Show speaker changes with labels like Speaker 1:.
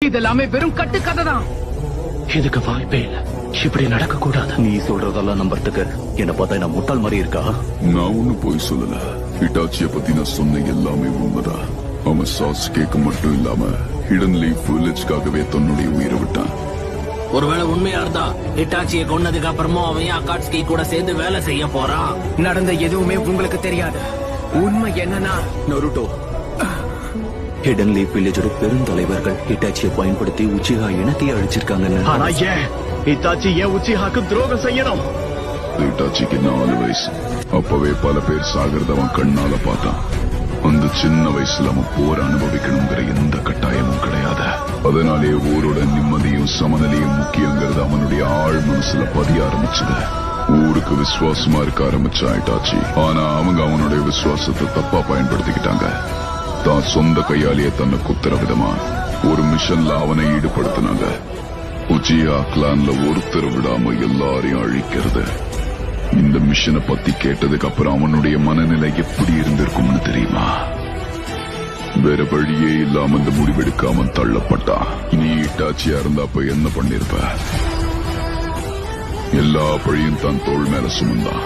Speaker 1: இதெல்லாமே வெறும் கட்டுக்கதை தான்.
Speaker 2: இதுக்கு வாய்ப்பே இல்ல. இப்படி நடக்க கூடாது. நீ சொல்றதெல்லாம் நம்புறதுக்கு என்ன பார்த்தா நான் முட்டாள் மாதிரி இருக்கா?
Speaker 3: நான் ஒன்னும் போய் சொல்லல. ஹிட்டாச்சிய பத்தி நான் சொன்ன எல்லாமே உண்மைதான். அவன் சாஸ்கேக்கு மட்டும் இல்லாம ஹிடன் லீஃப் வில்லேஜ்காகவே தன்னுடைய உயிரை விட்டான்.
Speaker 4: ஒருவேளை உண்மையா இருந்தா ஹிட்டாச்சியை கொன்னதுக்கு அப்புறமும் அவன் அகாட்ஸ்கி கூட சேர்ந்து வேலை செய்ய போறான்.
Speaker 1: நடந்த எதுவுமே உங்களுக்கு தெரியாது. உண்மை என்னன்னா
Speaker 2: நருட்டோ, ஹிடன் லீஃப் வில்லேஜோட பெருந்தலைவர்கள் ஹிட்டாச்சியை பயன்படுத்தி உச்சிஹா இனத்தையே அழிச்சிருக்காங்கன்னு.
Speaker 5: ஆனா ஏன் ஹிட்டாச்சி ஏன் உச்சிஹாக்கு துரோகம் செய்யணும்?
Speaker 3: ஹிட்டாச்சிக்கு 4 வயசு. அப்பவே பல பேர் சாகிறத அவன் கண்ணால பார்த்தான். அந்த சின்ன வயசுல அவன் போர அனுபவிக்கணுங்கிற எந்த கட்டாயமும் கிடையாது. அதனாலே ஊரோட நிம்மதியும் சமநிலையும் முக்கியங்கிறது அவனுடைய ஆழ் மனசுல பதிய ஆரம்பிச்சது. ஊருக்கு விசுவாசமா இருக்க ஆரம்பிச்சா ஹிட்டாச்சி. ஆனா அவங்க அவனுடைய விசுவாசத்தை தப்பா பயன்படுத்திக்கிட்டாங்க. தான் சொந்த கையாலேயே தன்னை குத்துற விதமா ஒரு மிஷன்ல அவனை ஈடுபடுத்தினாங்க. உச்சியா கிளான்ல ஒருத்தர் விடாம எல்லாரையும் அழிக்கிறது. இந்த மிஷனை பத்தி கேட்டதுக்கு அப்புறம் அவனுடைய மனநிலை எப்படி இருந்திருக்கும்னு தெரியுமா? வேற வழியே இல்லாம இந்த முடிவெடுக்காம தள்ளப்பட்டான். நீ ஹிட்டாச்சியா இருந்தா அப்ப என்ன பண்ணிருப்ப? எல்லா பழியும் தான் தோள் மேல சுமந்தான்.